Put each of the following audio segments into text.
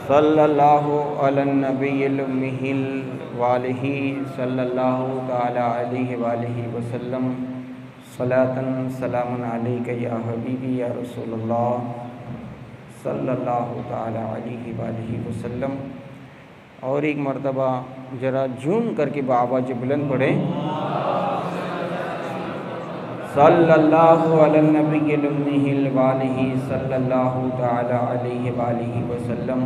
صلی اللہ علی النبی الأمی وآلہ صلی اللہ تعالی علیہ وآلہ وسلم صلاۃ سلام علیک یا حبیبی یا رسول اللہ صلی اللہ تعالی علیہ وآلہ وسلم۔ اور ایک مرتبہ ذرا جھوم کر کے بآواز بلند پڑھیں، صلی اللہ علی النبی الأمی وآلہ صلی اللہ تعالی علیہ وآلہ وسلم۔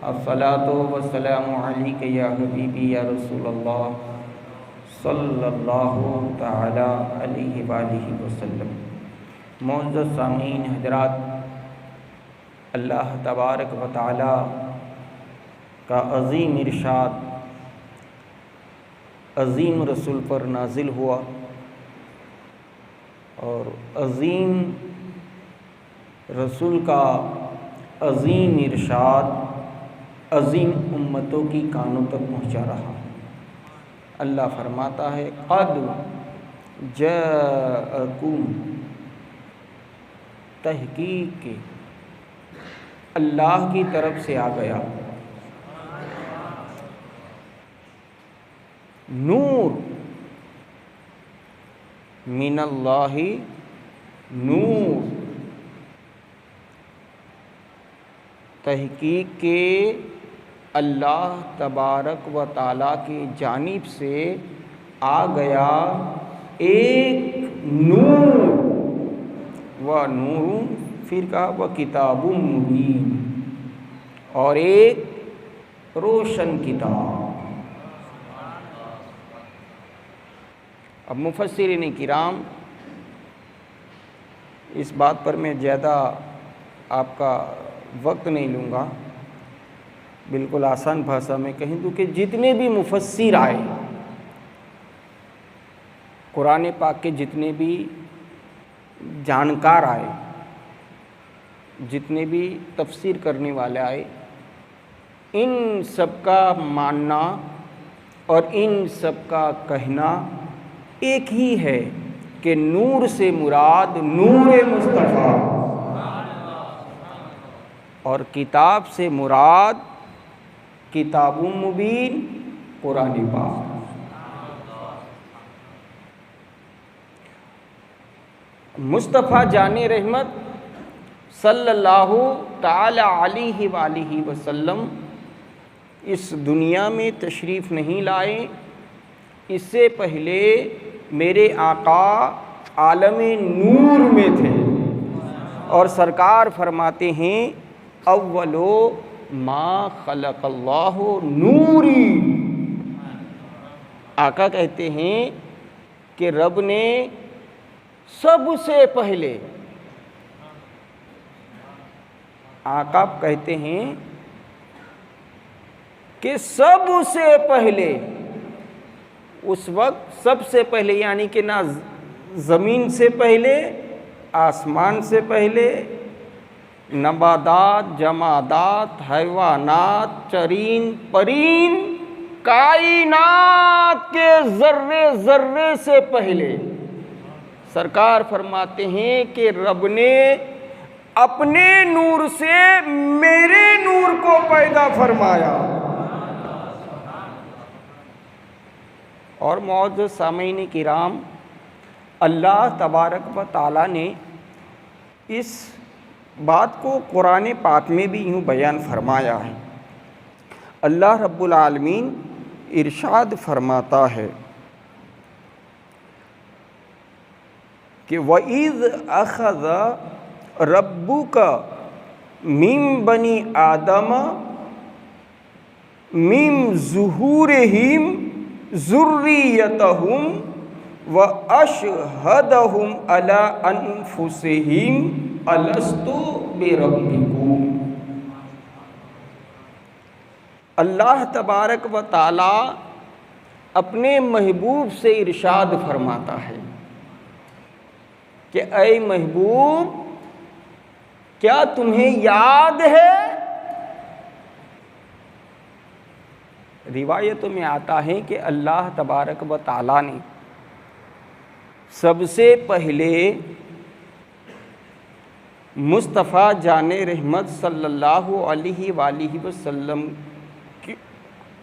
الصلاۃ والسلام علیک یا حبیبی یا رسول اللہ صلی اللہ تعالی علیہ وآلہ وسلم۔ معزز سامعین حضرات، اللہ تبارک و تعالی کا عظیم ارشاد عظیم رسول پر نازل ہوا، اور عظیم رسول کا عظیم ارشاد عظیم امتوں کی کانوں تک پہنچا رہا۔ اللہ فرماتا ہے قد جاءکم، تحقیق کے اللہ کی طرف سے آ گیا نور من اللہ، نور تحقیق کے اللہ تبارک و تعالیٰ کی جانب سے آ گیا ایک نور، و نور پھر کہا و کتاب مبین، اور ایک روشن کتاب۔ اب مفسرین کرام، اس بات پر میں زیادہ آپ کا وقت نہیں لوں گا، بالکل آسان بھاشا میں کہیں تو کہ جتنے بھی مفسر آئے قرآن پاک کے، جتنے بھی جانکار آئے، جتنے بھی تفسیر کرنے والے آئے، ان سب کا ماننا اور ان سب کا کہنا ایک ہی ہے کہ نور سے مراد نور مصطفیٰ، اور کتاب سے مراد کتاب مبین قرآن پاک۔ مصطفیٰ جان رحمت صلی اللہ تعالی علیہ وآلہ وسلم اس دنیا میں تشریف نہیں لائے، اس سے پہلے میرے آقا عالم نور میں تھے، اور سرکار فرماتے ہیں اولو ما خلق اللہ نوری۔ آقا کہتے ہیں کہ رب نے سب سے پہلے، آقا کہتے ہیں کہ سب سے پہلے، اس وقت سب سے پہلے یعنی کہ نہ زمین سے پہلے، آسمان سے پہلے، نباتات، جمادات، حیوانات، چرین پرین، کائنات کے ذرے ذرے سے پہلے سرکار فرماتے ہیں کہ رب نے اپنے نور سے میرے نور کو پیدا فرمایا۔ اور معزز سامعین کرام، اللہ تبارک و تعالیٰ نے اس بات کو قرآن پاک میں بھی یوں بیان فرمایا ہے۔ اللہ رب العالمین ارشاد فرماتا ہے کہ وَإِذْ أَخَذَ رَبُّكَ مِن بَنِي آدَمَ مِن ظُهُورِهِمْ ذُرِّيَّتَهُمْ وَأَشْهَدَهُمْ عَلَىٰ أَنفُسِهِمْ أَلَسْتُ بِرَبِّكُمْ۔ اللہ تبارک و تعالی اپنے محبوب سے ارشاد فرماتا ہے کہ اے محبوب، کیا تمہیں یاد ہے؟ روایتوں میں آتا ہے کہ اللہ تبارک و تعالی نے سب سے پہلے مصطفیٰ جان رحمت صلی اللہ علیہ وآلہ وسلم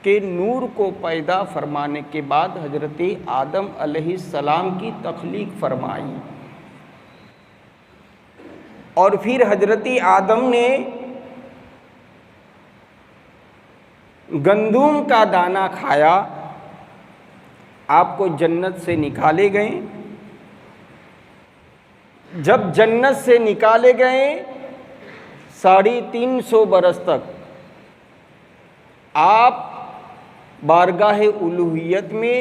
کے نور کو پیدا فرمانے کے بعد حضرت آدم علیہ السلام کی تخلیق فرمائی، اور پھر حضرت آدم نے گندم کا دانہ کھایا، آپ کو جنت سے نکالے گئے۔ جب جنت سے نکالے گئے 350 برس تک آپ بارگاہ الوہیت میں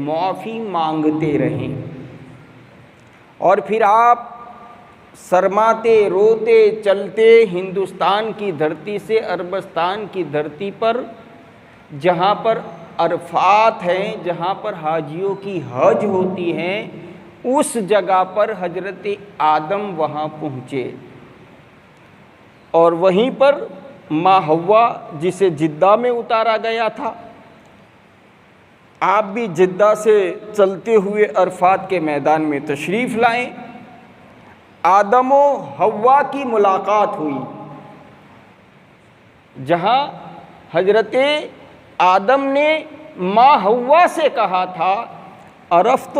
معافی مانگتے رہے، اور پھر آپ شرماتے روتے چلتے ہندوستان کی دھرتی سے عربستان کی دھرتی پر، جہاں پر عرفات ہیں، جہاں پر حاجیوں کی حج ہوتی ہیں، اس جگہ پر حضرت آدم وہاں پہنچے، اور وہیں پر ماں حوا جسے جدہ میں اتارا گیا تھا، آپ بھی جدہ سے چلتے ہوئے عرفات کے میدان میں تشریف لائیں۔ آدم و حوا کی ملاقات ہوئی، جہاں حضرت آدم نے ماں حوا سے کہا تھا عرفت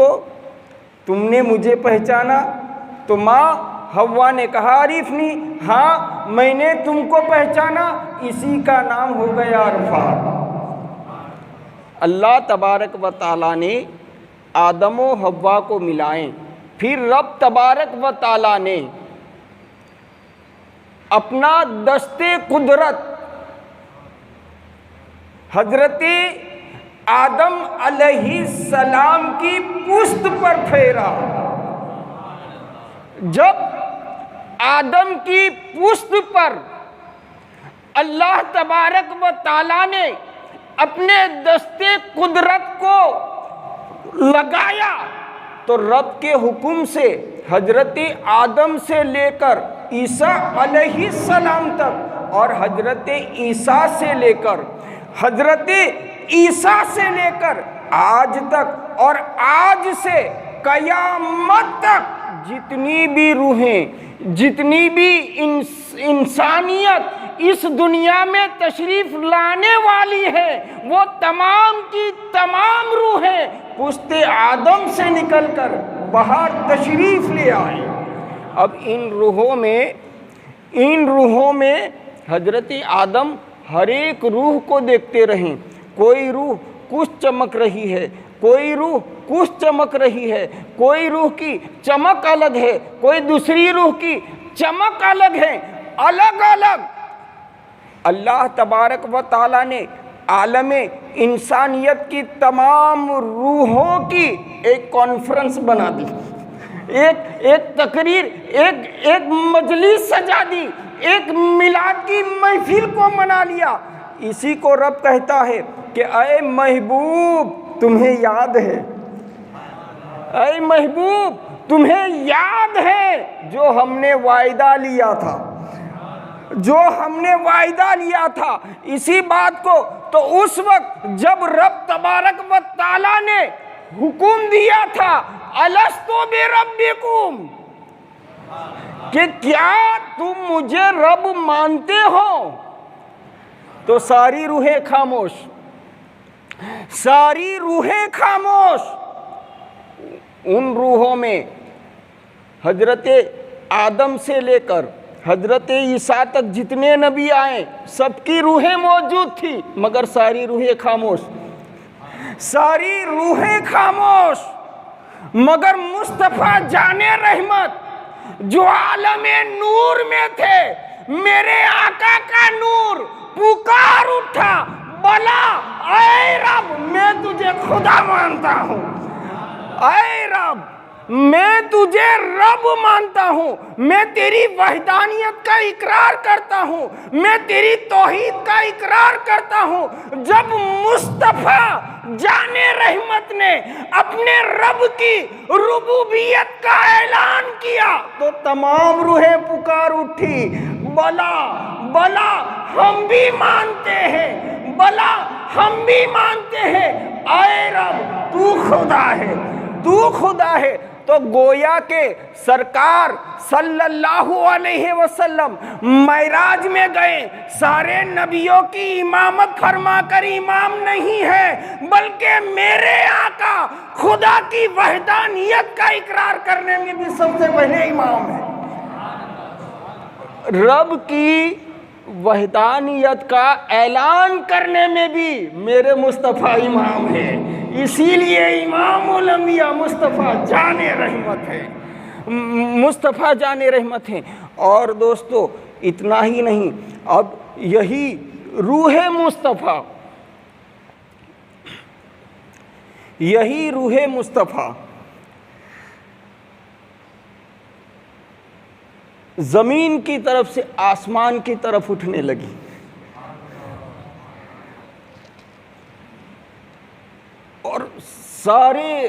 تم نے مجھے پہچانا؟ تو ماں حوا نے کہا عرفنی، ہاں میں نے تم کو پہچانا، اسی کا نام ہو گیا عرفات۔ اللہ تبارک و تعالیٰ نے آدم و حوا کو ملائیں، پھر رب تبارک و تعالیٰ نے اپنا دست قدرت حضرت آدم علیہ السلام کی پشت پر پھیرا۔ جب آدم کی پشت پر اللہ تبارک و تعالیٰ نے اپنے دست قدرت کو لگایا تو رب کے حکم سے حضرت آدم سے لے کر عیسیٰ علیہ السلام تک، اور حضرت عیسیٰ سے لے کر حضرت عیسیٰ سے لے کر آج تک، اور آج سے قیامت تک جتنی بھی روحیں، جتنی بھی انسانیت اس دنیا میں تشریف لانے والی ہے، وہ تمام کی تمام روحیں پشت آدم سے نکل کر باہر تشریف لے آئے۔ اب ان روحوں میں حضرت آدم ہر ایک روح کو دیکھتے رہیں، کوئی روح کچھ چمک رہی ہے، کوئی روح کچھ چمک رہی ہے، کوئی روح کی چمک الگ ہے، کوئی دوسری روح کی چمک الگ ہے، الگ الگ۔ اللہ تبارک و تعالیٰ نے عالم انسانیت کی تمام روحوں کی ایک کانفرنس بنا دی، ایک تقریر، ایک مجلس سجا دی، ایک میلاد کی محفل کو منا لیا۔ اسی کو رب کہتا ہے کہ اے محبوب تمہیں یاد ہے، اے محبوب تمہیں یاد ہے جو ہم نے وعدہ لیا تھا، جو ہم نے وعدہ لیا تھا۔ اسی بات کو تو اس وقت جب رب تبارک و تعالیٰ نے حکم دیا تھا الستُ بربکم، کہ کیا تم مجھے رب مانتے ہو، تو ساری روحیں خاموش، ساری روحیں خاموش۔ ان روحوں میں حضرت آدم سے لے کر حضرت عیسیٰ تک جتنے نبی آئے سب کی روحیں موجود تھی، مگر ساری روحیں خاموش، ساری روحیں خاموش۔ مگر مصطفیٰ جان رحمت جو عالم نور میں تھے، میرے آقا کا نور پکار اٹھا، بولا اے رب میں تجھے خدا مانتا ہوں، اے رب میں تجھے رب مانتا ہوں، میں تیری وحدانیت کا اقرار کرتا ہوں، میں تیری توحید کا اقرار کرتا ہوں۔ جب مصطفیٰ جان رحمت نے اپنے رب کی ربوبیت کا اعلان کیا تو تمام روحیں پکار اٹھی، بلا بلا ہم بھی مانتے ہیں، بلا ہم بھی مانتے ہیں، اے رب تو خدا ہے، تو خدا ہے۔ تو گویا کہ سرکار صلی اللہ علیہ وسلم معراج میں گئے، سارے نبیوں کی امامت فرما کر امام نہیں ہے، بلکہ میرے آقا خدا کی وحدانیت کا اقرار کرنے میں بھی سب سے پہلے امام ہے۔ رب کی وحدانیت کا اعلان کرنے میں بھی میرے مصطفیٰ امام ہے، اسی لیے امام الانبیاء مصطفیٰ جان رحمت ہے، مصطفیٰ جان رحمت ہیں۔ اور دوستو اتنا ہی نہیں، اب یہی روح مصطفیٰ، یہی روح مصطفیٰ زمین کی طرف سے آسمان کی طرف اٹھنے لگی، اور سارے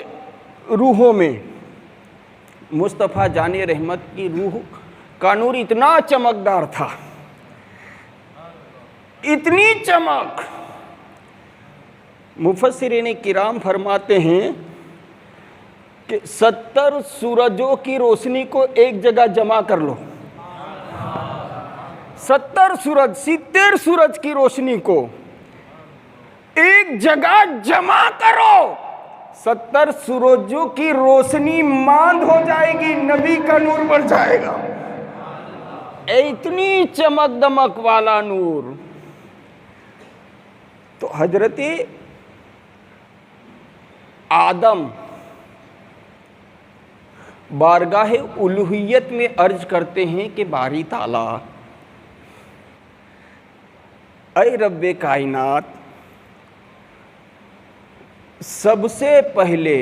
روحوں میں مصطفیٰ جان رحمت کی روح کا نور اتنا چمکدار تھا، اتنی چمک، مفسرین کرام فرماتے ہیں کہ 70 سورجوں کی روشنی کو ایک جگہ جمع کر لو، 70 سورج کی روشنی کو ایک جگہ جمع کرو، 70 سورجوں کی روشنی ماند ہو جائے گی، نبی کا نور بڑھ جائے گا۔ اتنی چمک دمک والا نور۔ تو حضرت آدم بارگاہ الوہیت میں عرض کرتے ہیں کہ باری تعالیٰ، اے رب کائنات، سب سے پہلے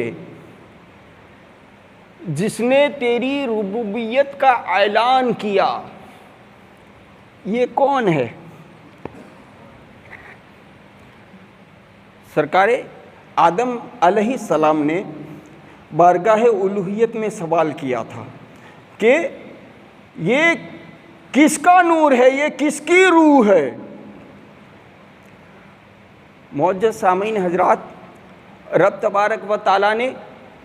جس نے تیری ربوبیت کا اعلان کیا یہ کون ہے؟ سرکار آدم علیہ السلام نے بارگاہ الوہیت میں سوال کیا تھا کہ یہ کس کا نور ہے، یہ کس کی روح ہے؟ معزز سامعین حضرات، رب تبارک و تعالیٰ نے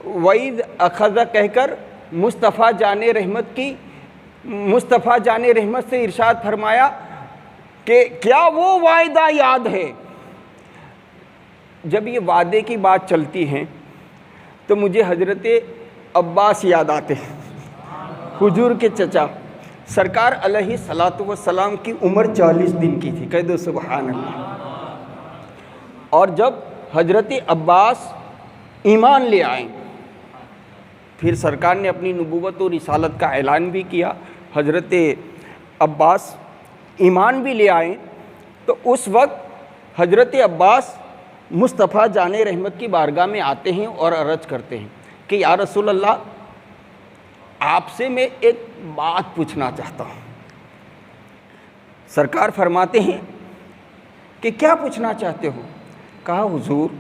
وعید اخذ کہہ کر مصطفیٰ جان رحمت سے ارشاد فرمایا کہ کیا وہ وعدہ یاد ہے؟ جب یہ وعدے کی بات چلتی ہے تو مجھے حضرت عباس یاد آتے ہیں، حضور کے چچا۔ سرکار علیہ السلام کی عمر 40 دن کی تھی، کہہ دو سبحان اللہ۔ اور جب حضرت عباس ایمان لے آئیں، پھر سرکار نے اپنی نبوت و رسالت کا اعلان بھی کیا، حضرت عباس ایمان بھی لے آئیں، تو اس وقت حضرت عباس مصطفیٰ جان رحمت کی بارگاہ میں آتے ہیں اور عرض کرتے ہیں کہ یا رسول اللہ، آپ سے میں ایک بات پوچھنا چاہتا ہوں۔ سرکار فرماتے ہیں کہ کیا پوچھنا چاہتے ہو؟ کہا حضور،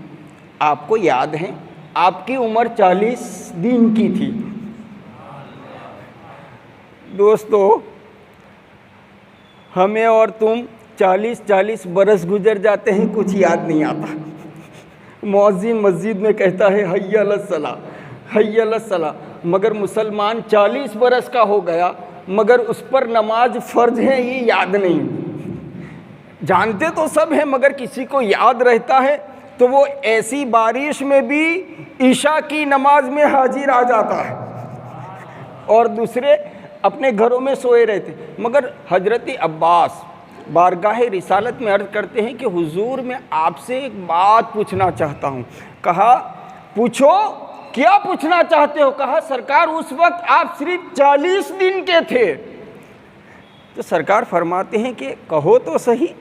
آپ کو یاد ہے آپ کی عمر 40 دن کی تھی۔ دوستو، ہمیں اور تم 40 برس گزر جاتے ہیں، کچھ یاد نہیں آتا۔ مؤذن مسجد میں کہتا ہے حی علی الصلاۃ، حی علی الصلاۃ، مگر مسلمان 40 برس کا ہو گیا مگر اس پر نماز فرض ہے یہ یاد نہیں۔ جانتے تو سب ہیں مگر کسی کو یاد رہتا ہے تو وہ ایسی بارش میں بھی عشاء کی نماز میں حاضر آ جاتا ہے، اور دوسرے اپنے گھروں میں سوئے رہتے۔ مگر حضرت عباس بارگاہ رسالت میں عرض کرتے ہیں کہ حضور، میں آپ سے ایک بات پوچھنا چاہتا ہوں۔ کہا پوچھو، کیا پوچھنا چاہتے ہو؟ کہا سرکار، اس وقت آپ صرف 40 دن کے تھے۔ تو سرکار فرماتے ہیں کہ کہو تو صحیح۔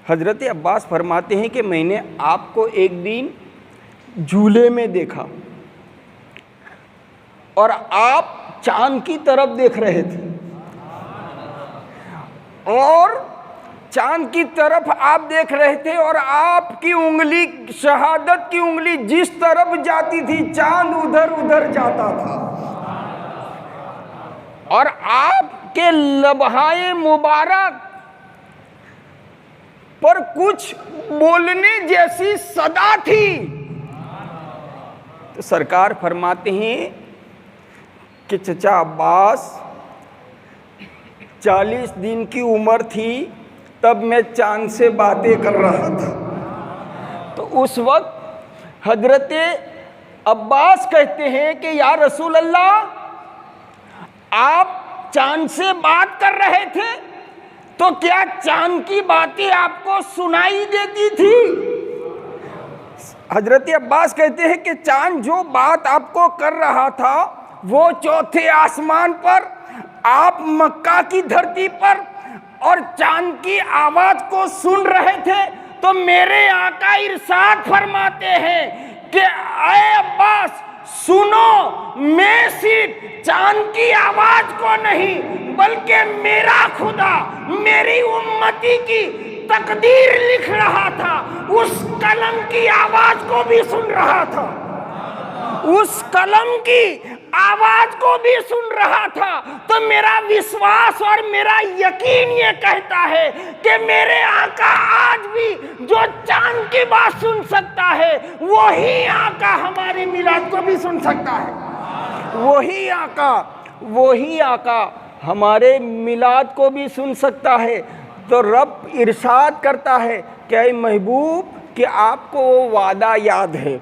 حضرت عباس فرماتے ہیں کہ میں نے آپ کو ایک دن جھولے میں دیکھا اور آپ چاند کی طرف دیکھ رہے تھے، اور چاند کی طرف آپ دیکھ رہے تھے، اور آپ کی انگلی، شہادت کی انگلی جس طرف جاتی تھی چاند ادھر جاتا تھا، اور آپ کے لبہائے مبارک پر کچھ بولنے جیسی صدا تھی۔ تو سرکار فرماتے ہیں کہ چچا عباس 40 دن کی عمر تھی تب میں چاند سے باتیں کر رہا تھا۔ تو اس وقت حضرت عباس کہتے ہیں کہ یا رسول اللہ، آپ چاند سے بات کر رہے تھے تو کیا چاند کی باتیں آپ کو سنائی دیتی تھی؟ حضرت عباس کہتے ہیں کہ چاند جو بات آپ کو کر رہا تھا وہ چوتھے آسمان پر، آپ مکہ کی دھرتی پر اور چاند کی آواز کو سن رہے تھے تو میرے آقا ارشاد فرماتے ہیں کہ اے عباس سنو، میں صرف چاند کی آواز کو نہیں بلکہ میرا خدا میری امتی کی تقدیر لکھ رہا تھا، اس قلم کی آواز کو بھی سن رہا تھا، اس قلم کی آواز کو بھی سن رہا تھا۔ تو میرا وشواس اور میرا یقین یہ کہتا ہے کہ میرے آقا آج بھی جو چاند کی بات سن سکتا ہے وہی آقا ہماری میلاد کو بھی سن سکتا ہے، وہی آقا ہمارے میلاد کو بھی سن سکتا ہے۔ تو رب ارشاد کرتا ہے کہ اے محبوب کہ آپ کو وہ وعدہ یاد ہے،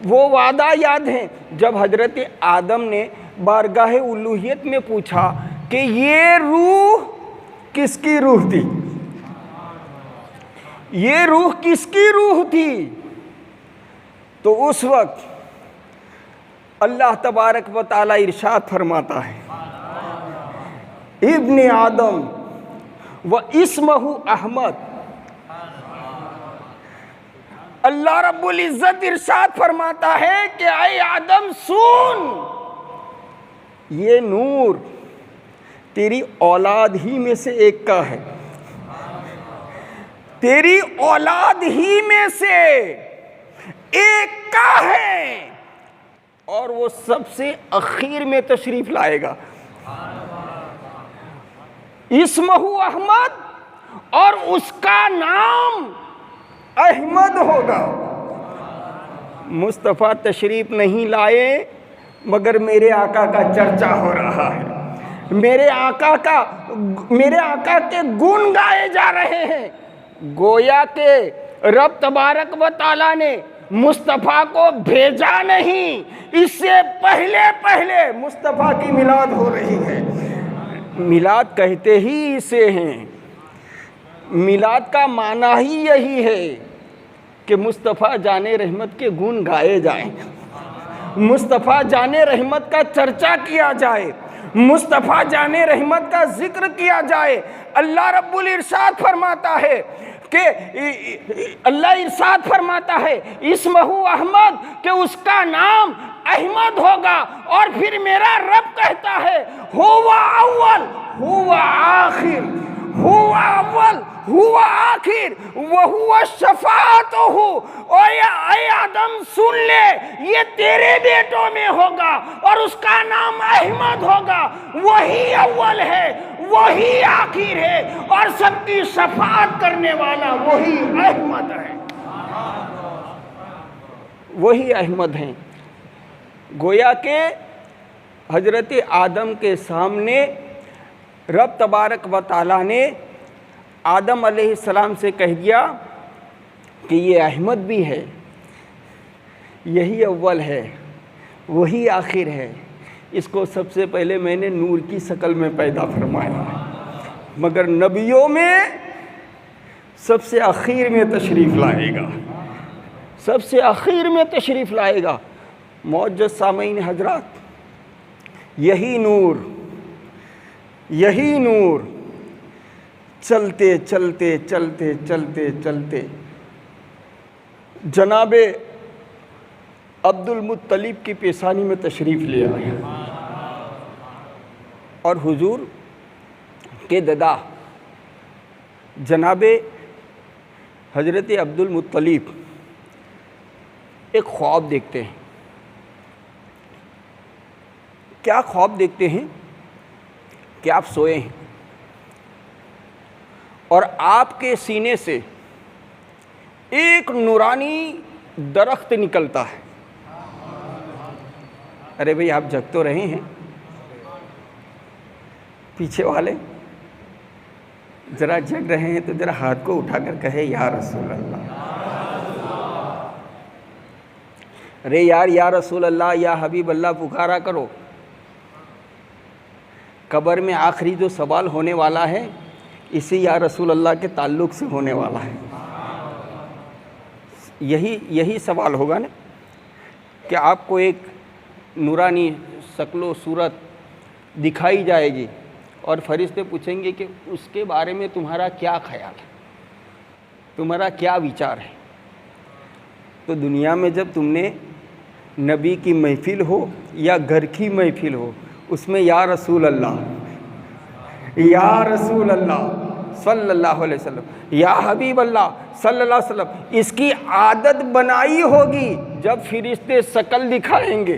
وہ وعدہ یاد ہے جب حضرت آدم نے بارگاہ الوہیت میں پوچھا کہ یہ روح کس کی روح تھی، یہ روح کس کی روح تھی؟ تو اس وقت اللہ تبارک و تعالی ارشاد فرماتا ہے ابن آدم و اسمہ احمد۔ اللہ رب العزت ارشاد فرماتا ہے کہ اے آدم سن، یہ نور تیری اولاد ہی میں سے ایک کا ہے، تیری اولاد ہی میں سے ایک کا ہے، اور وہ سب سے اخیر میں تشریف لائے گا۔ اسمہ احمد، اور اس کا نام احمد ہوگا۔ مصطفیٰ تشریف نہیں لائے مگر میرے آقا کا چرچا ہو رہا ہے، میرے آقا کے گن گائے جا رہے ہیں۔ گویا کہ رب تبارک و تعالیٰ نے مصطفیٰ کو بھیجا نہیں، اس سے پہلے مصطفیٰ کی میلاد ہو رہی ہے۔ میلاد کہتے ہی اسے ہیں، میلاد کا معنی ہی یہی ہے کہ مصطفیٰ جان رحمت کے گن گائے جائیں، مصطفیٰ جان رحمت کا چرچا کیا جائے، مصطفیٰ جان رحمت کا ذکر کیا جائے۔ اللہ رب الارشاد فرماتا ہے کہ اسمہ احمد، کہ اس کا نام احمد ہوگا، اور پھر میرا رب کہتا ہے ہوا اول ہوا آخر، ہوا اول ہوا آخر وہو شفاعتہ۔ اے آدم سن لے، یہ تیرے بیٹوں میں ہوگا اور اس کا نام احمد ہوگا، وہی اول ہے، وہی آخر ہے، اور سب کی شفاعت کرنے والا وہی احمد ہے، وہی احمد ہیں۔ گویا کہ حضرت آدم کے سامنے رب تبارک و تعالیٰ نے آدم علیہ السلام سے کہہ دیا کہ یہ احمد بھی ہے، یہی اول ہے، وہی آخر ہے، اس کو سب سے پہلے میں نے نور کی شکل میں پیدا فرمایا، مگر نبیوں میں سب سے آخر میں تشریف لائے گا، سب سے آخر میں تشریف لائے گا۔ معزز سامعین حضرات، یہی نور چلتے چلتے چلتے چلتے چلتے جناب عبد المطلب کی پیشانی میں تشریف لے آیا، اور حضور کے دادا جناب حضرت عبد المطلب ایک خواب دیکھتے ہیں۔ کیا خواب دیکھتے ہیں کہ آپ سوئے ہیں اور آپ کے سینے سے ایک نورانی درخت نکلتا ہے۔ ارے بھئی آپ جگ تو رہے ہیں، پیچھے والے ذرا جگ رہے ہیں تو ذرا ہاتھ کو اٹھا کر کہے یا رسول اللہ. ارے یار یا رسول اللہ یا حبیب اللہ پکارا کرو. قبر میں آخری جو سوال ہونے والا ہے اسی یا رسول اللہ کے تعلق سے ہونے والا ہے. یہی سوال ہوگا نا کہ آپ کو ایک نورانی شکل و صورت دکھائی جائے گی اور فرشتے پوچھیں گے کہ اس کے بارے میں تمہارا کیا خیال ہے, تمہارا کیا وچار ہے. تو دنیا میں جب تم نے نبی کی محفل ہو یا گھر کی محفل ہو اس میں یا رسول اللہ یا رسول اللہ صلی اللہ علیہ وسلم یا حبیب اللہ صلی اللہ علیہ وسلم اس کی عادت بنائی ہوگی, جب فرشتے شکل دکھائیں گے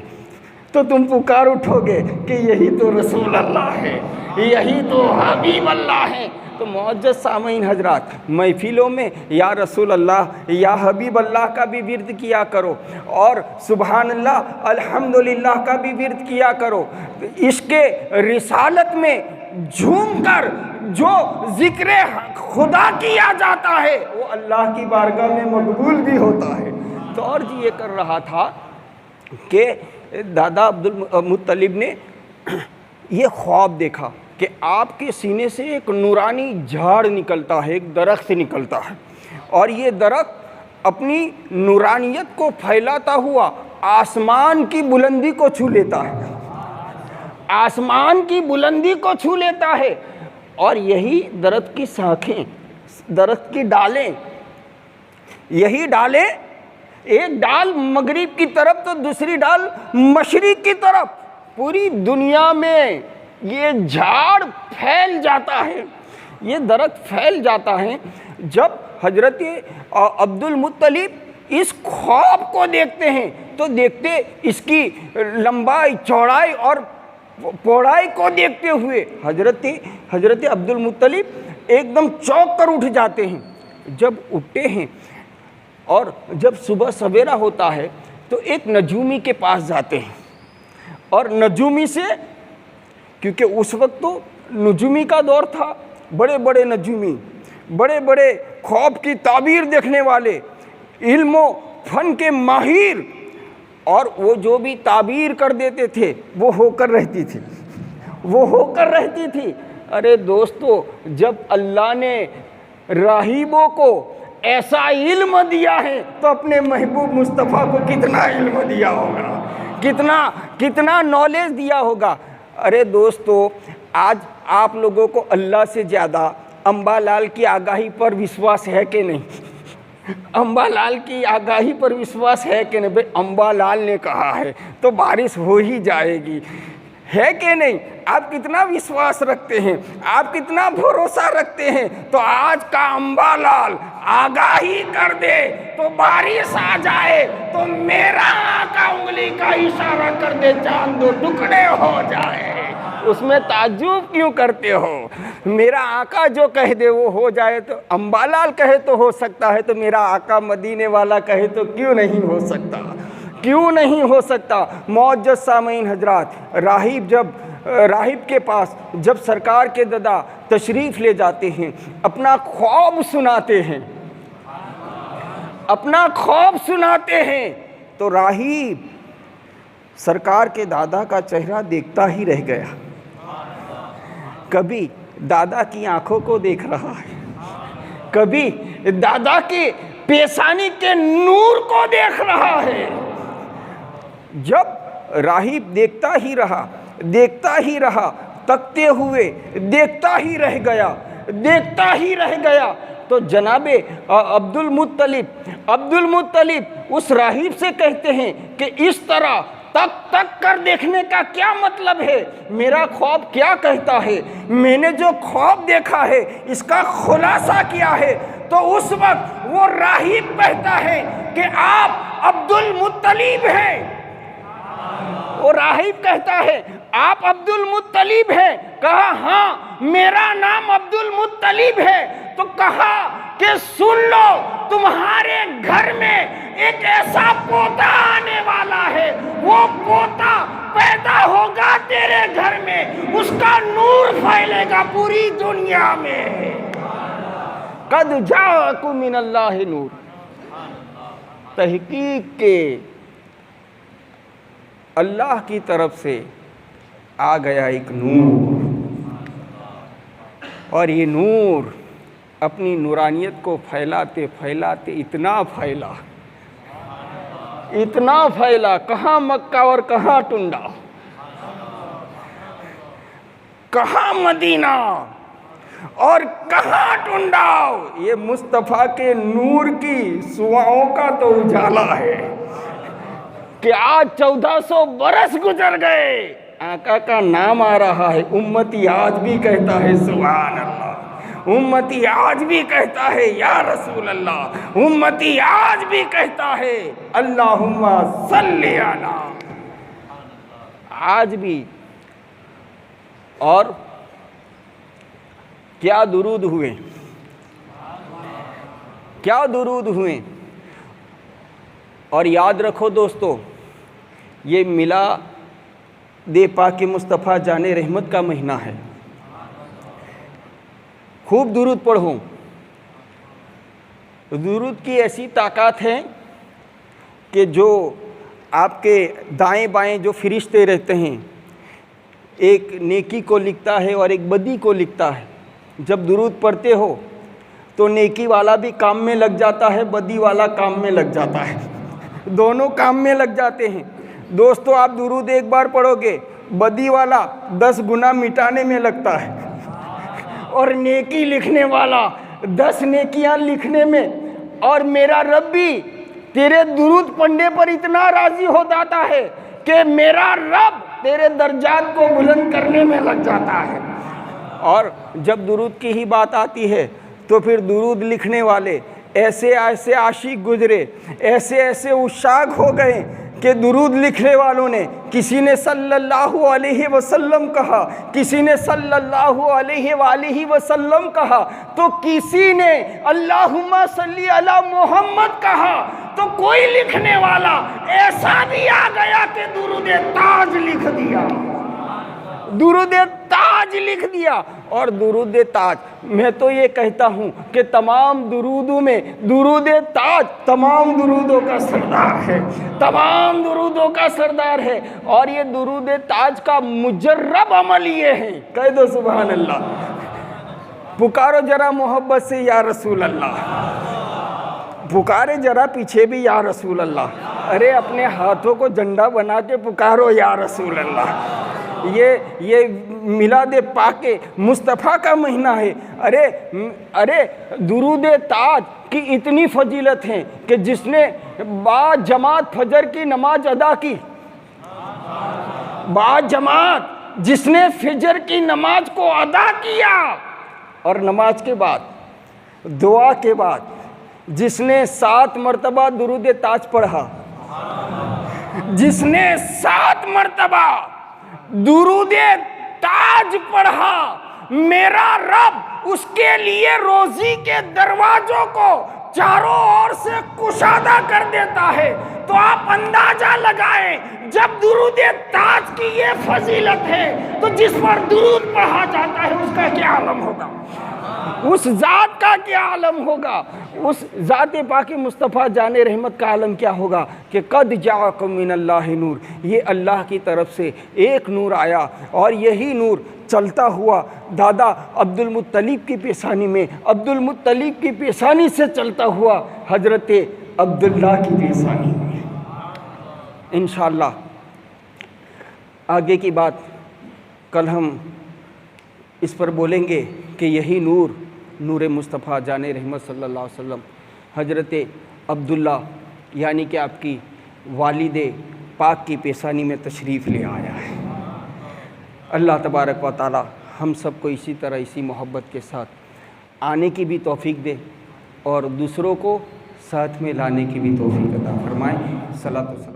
تو تم پکار اٹھو گے کہ یہی تو رسول اللہ ہے, یہی تو حبیب اللہ ہے. تو معزز سامعین حضرات, محفلوں میں یا رسول اللہ یا حبیب اللہ کا بھی ورد کیا کرو اور سبحان اللہ الحمدللہ کا بھی ورد کیا کرو. عشق رسالت میں جھوم کر جو ذکر خدا کیا جاتا ہے وہ اللہ کی بارگاہ میں مقبول بھی ہوتا ہے. تو اور جی یہ کر رہا تھا کہ دادا عبدالمطلب نے یہ خواب دیکھا کہ آپ کے سینے سے ایک نورانی جھاڑ نکلتا ہے, ایک درخت نکلتا ہے اور یہ درخت اپنی نورانیت کو پھیلاتا ہوا آسمان کی بلندی کو چھو لیتا ہے, آسمان کی بلندی کو چھو لیتا ہے. اور یہی درخت کی شاخیں, درخت کی ڈالیں, یہی ڈالیں, ایک ڈال مغرب کی طرف تو دوسری ڈال مشرق کی طرف, پوری دنیا میں یہ جھاڑ پھیل جاتا ہے, یہ درخت پھیل جاتا ہے. جب حضرت عبدالمطلب اس خواب کو دیکھتے ہیں تو دیکھتے اس کی لمبائی چوڑائی اور پوڑائی کو دیکھتے ہوئے حضرت عبدالمطلب ایک دم چونک کر اٹھ جاتے ہیں. جب اٹھتے ہیں اور جب صبح سویرا ہوتا ہے تو ایک نجومی کے پاس جاتے ہیں اور نجومی سے, کیونکہ اس وقت تو نجومی کا دور تھا, بڑے بڑے نجومی, بڑے بڑے خواب کی تعبیر دیکھنے والے, علم و فن کے ماہر, اور وہ جو بھی تعبیر کر دیتے تھے وہ ہو کر رہتی تھی, وہ ہو کر رہتی تھی. ارے دوستو, جب اللہ نے راہبوں کو ایسا علم دیا ہے تو اپنے محبوب مصطفیٰ کو کتنا علم دیا ہوگا, کتنا نالج دیا ہوگا. ارے دوستو, آج آپ لوگوں کو اللہ سے زیادہ امبا لال کی آگاہی پر وشواس ہے کہ نہیں؟ امبا لال کی آگاہی پر وشواس ہے کہ نہیں؟ بھئی امبا لال نے کہا ہے تو بارش ہو ہی جائے گی, ہے کہ نہیں؟ آپ کتنا وشواس رکھتے ہیں, آپ کتنا بھروسہ رکھتے ہیں. تو آج کا امبا لال آگاہی کر دے تو بارش آ جائے, تو میرا آقا انگلی کا اشارہ کر دے چاند دو ٹکڑے ہو جائے. اس میں تعجب کیوں کرتے ہو؟ میرا آقا جو کہہ دے وہ ہو جائے, تو امبا لال کہے تو ہو سکتا ہے, تو میرا آقا مدینے والا کہے تو کیوں نہیں ہو سکتا, کیوں نہیں ہو سکتا. معزز سامعین حضرات, راہب کے پاس جب سرکار کے دادا تشریف لے جاتے ہیں, اپنا خواب سناتے ہیں, اپنا خواب سناتے ہیں, تو راہب سرکار کے دادا کا چہرہ دیکھتا ہی رہ گیا. کبھی دادا کی آنکھوں کو دیکھ رہا ہے, کبھی دادا کی پیشانی کے نور کو دیکھ رہا ہے. جب راہب دیکھتا ہی رہا, تکتے ہوئے دیکھتا ہی رہ گیا, تو جناب عبدالمطلب اس راہب سے کہتے ہیں کہ اس طرح تک کر دیکھنے کا کیا مطلب ہے؟ میرا خواب کیا کہتا ہے؟ میں نے جو خواب دیکھا ہے اس کا خلاصہ کیا ہے؟ تو اس وقت وہ راہب کہتا ہے کہ آپ عبدالمطلب ہیں. وہ راہب کہتا ہے آپ عبدالمطلب ہیں. کہا ہاں, میرا نام عبدالمطلب مطلب ہے تو کہا کہ سن لو تمہارے گھر میں ایک ایسا پوتا آنے والا ہے، وہ پوتا پیدا ہوگا تیرے گھر میں، اس کا نور پھیلے گا پوری دنیا میں۔ قد جاءکم من اللہ نور، تحقیق کے اللہ کی طرف سے آ گیا ایک نور، اور یہ نور اپنی نورانیت کو پھیلاتے پھیلاتے اتنا پھیلا، کہاں مکہ اور کہاں ٹنڈا، کہاں مدینہ اور کہاں ٹنڈا، یہ مصطفیٰ کے نور کی سواؤں کا تو اجالا ہے کہ آج 1400 برس گزر گئے، آقا کا نام آ رہا ہے، امتی آج بھی کہتا ہے سبحان اللہ، امتی آج بھی کہتا ہے یا رسول اللہ، امتی آج بھی کہتا ہے اللہم صلی علی، آج بھی۔ اور کیا درود ہوئے، کیا درود ہوئے۔ اور یاد رکھو دوستو، یہ میلاد پاک مصطفیٰ جان رحمت کا مہینہ ہے، خوب درود پڑھو۔ درود کی ایسی طاقت ہے کہ جو آپ کے دائیں بائیں جو فرشتے رہتے ہیں، ایک نیکی کو لکھتا ہے اور ایک بدی کو لکھتا ہے۔ جب درود پڑھتے ہو تو نیکی والا بھی کام میں لگ جاتا ہے، بدی والا کام میں لگ جاتا ہے، دونوں کام میں لگ جاتے ہیں۔ دوستو آپ درود ایک بار پڑھو گے، بدی والا 10 گنا مٹانے میں لگتا ہے، اور نیکی لکھنے والا 10 نیکیاں لکھنے میں، اور میرا رب بھی تیرے درود پڑھنے پر اتنا راضی ہو جاتا ہے کہ میرا رب تیرے درجات کو بلند کرنے میں لگ جاتا ہے۔ اور جب درود کی ہی بات آتی ہے تو پھر درود لکھنے والے ایسے ایسے عاشق گزرے، ایسے ایسے عشاق ہو گئے کہ درود لکھنے والوں نے، کسی نے صلی اللہ علیہ وسلم کہا، کسی نے صلی اللہ علیہ وآلہ وسلم کہا، تو کسی نے اللہم صلی علی محمد کہا، تو کوئی لکھنے والا ایسا بھی آ گیا کہ درود تاج لکھ دیا، درود تاج لکھ دیا۔ اور درود تاج، میں تو یہ کہتا ہوں کہ تمام درودوں میں درود تاج تمام درودوں کا سردار ہے، تمام درودوں کا سردار ہے۔ اور یہ درود تاج کا مجرب عمل یہ ہے، کہہ دو سبحان اللہ، پکارو ذرا محبت سے یا رسول اللہ، پکارے ذرا پیچھے بھی یا رسول اللہ، ارے اپنے ہاتھوں کو جھنڈا بنا کے پکارو یا رسول اللہ۔ یہ میلاد پاک مصطفیٰ کا مہینہ ہے۔ ارے درود تاج کی اتنی فضیلت ہے کہ جس نے با جماعت فجر کی نماز ادا کی، با جماعت جس نے فجر کی نماز کو ادا کیا، اور نماز کے بعد دعا کے بعد جس نے 7 مرتبہ درود تاج پڑھا، جس نے 7 مرتبہ درود تاج پڑھا، میرا رب اس کے لیے روزی کے دروازوں کو چاروں اور سے کشادہ کر دیتا ہے۔ تو آپ اندازہ لگائیں، جب درود تاج کی یہ فضیلت ہے تو جس پر درود پڑھا جاتا ہے اس کا کیا عالم ہوگا، اس ذات کا کیا عالم ہوگا، اس ذات پاک مصطفیٰ جان رحمت کا عالم کیا ہوگا کہ قد جاءکم من اللہ نور، یہ اللہ کی طرف سے ایک نور آیا، اور یہی نور چلتا ہوا دادا عبد المطلب کی پیشانی میں، عبد المطلب کی پیشانی سے چلتا ہوا حضرت عبداللہ کی پیشانی میں۔ انشاءاللہ آگے کی بات کل ہم اس پر بولیں گے کہ یہی نور، نور مصطفیٰ جان رحمت صلی اللہ علیہ وسلم حضرت عبداللہ یعنی کہ آپ کی والد پاک کی پیشانی میں تشریف لے آیا ہے۔ اللہ تبارک و تعالی ہم سب کو اسی طرح اسی محبت کے ساتھ آنے کی بھی توفیق دے، اور دوسروں کو ساتھ میں لانے کی بھی توفیق عطا فرمائے۔ صلاۃ و سلام